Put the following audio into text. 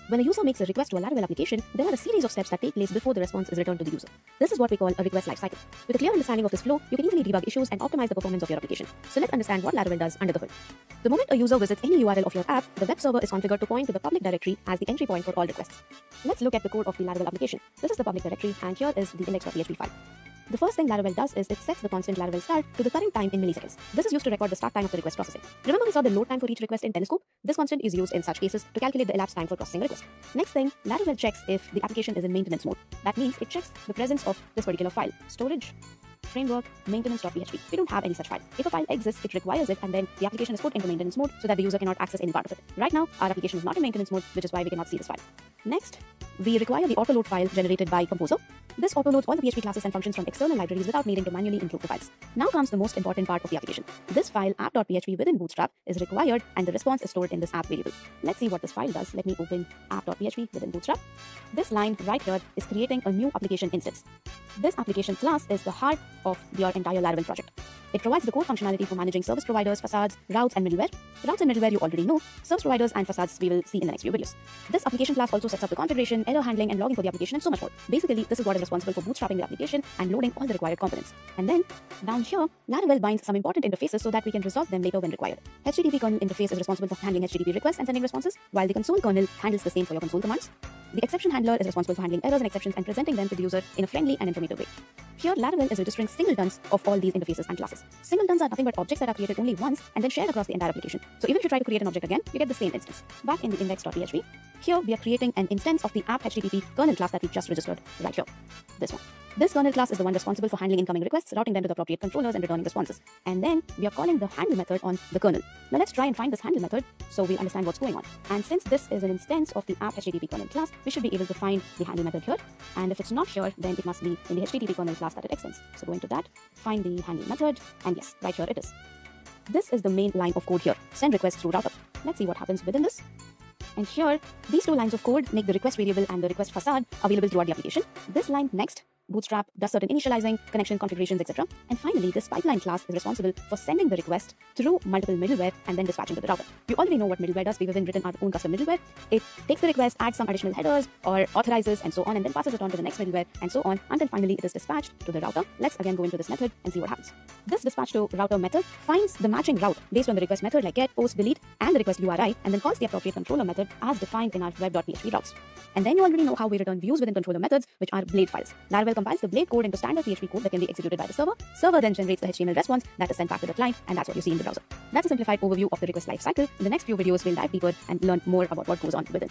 When a user makes a request to a Laravel application, there are a series of steps that take place before the response is returned to the user. This is what we call a request lifecycle. With a clear understanding of this flow, you can easily debug issues and optimize the performance of your application. So let's understand what Laravel does under the hood. The moment a user visits any URL of your app, the web server is configured to point to the public directory as the entry point for all requests. Let's look at the code of the Laravel application. This is the public directory, and here is the index.php file. The first thing Laravel does is it sets the constant Laravel start to the current time in milliseconds. This is used to record the start time of the request processing. Remember we saw the load time for each request in Telescope? This constant is used in such cases to calculate the elapsed time for processing a request. Next thing, Laravel checks if the application is in maintenance mode. That means it checks the presence of this particular file, storage, framework, maintenance.php. We don't have any such file. If a file exists, it requires it, and then the application is put into maintenance mode so that the user cannot access any part of it. Right now, our application is not in maintenance mode, which is why we cannot see this file. Next, we require the autoload file generated by Composer. This autoloads all the PHP classes and functions from external libraries without needing to manually include the files. Now comes the most important part of the application. This file app.php within Bootstrap is required, and the response is stored in this app variable. Let's see what this file does. Let me open app.php within Bootstrap. This line right here is creating a new application instance. This application class is the heart of your entire Laravel project. It provides the core functionality for managing service providers, facades, routes, and middleware. Routes and middleware you already know. Service providers and facades we will see in the next few videos. This application class also sets up the configuration, error handling, and logging for the application, and so much more. Basically, this is what is responsible for bootstrapping the application and loading all the required components. And then, down here, Laravel binds some important interfaces so that we can resolve them later when required. HTTP kernel interface is responsible for handling HTTP requests and sending responses, while the console kernel handles the same for your console commands. The exception handler is responsible for handling errors and exceptions and presenting them to the user in a friendly and informative way. Here, Laravel is registering singletons of all these interfaces and classes. Singletons are nothing but objects that are created only once and then shared across the entire application. So even if you try to create an object again, you get the same instance. Back in the index.php, here we are creating an instance of the app HTTP kernel class that we just registered right here. This one. This kernel class is the one responsible for handling incoming requests, routing them to the appropriate controllers, and returning responses. And then we are calling the handle method on the kernel. Now let's try and find this handle method so we understand what's going on. And since this is an instance of the app HTTP kernel class, we should be able to find the handle method here. And if it's not here, then it must be in the HTTP kernel class that it extends. So going to that, find the handle method, and yes, right here it is. This is the main line of code here. Send requests through router. Let's see what happens within this. And here, these two lines of code make the request variable and the request facade available throughout the application. This line next, Bootstrap does certain initializing, connection configurations, etc. And finally, this pipeline class is responsible for sending the request through multiple middleware and then dispatching to the router. You already know what middleware does. We've even written our own custom middleware. It takes the request, adds some additional headers or authorizes and so on, and then passes it on to the next middleware and so on until finally it is dispatched to the router. Let's again go into this method and see what happens. This dispatch to router method finds the matching route based on the request method like get, post, delete, and the request URI, and then calls the appropriate controller method as defined in our web.php routes. And then you already know how we return views within controller methods, which are blade files. Laravel compiles the blade code into standard PHP code that can be executed by the server. Server then generates the HTML response that is sent back to the client, and that's what you see in the browser. That's a simplified overview of the request lifecycle. In the next few videos, we'll dive deeper and learn more about what goes on within.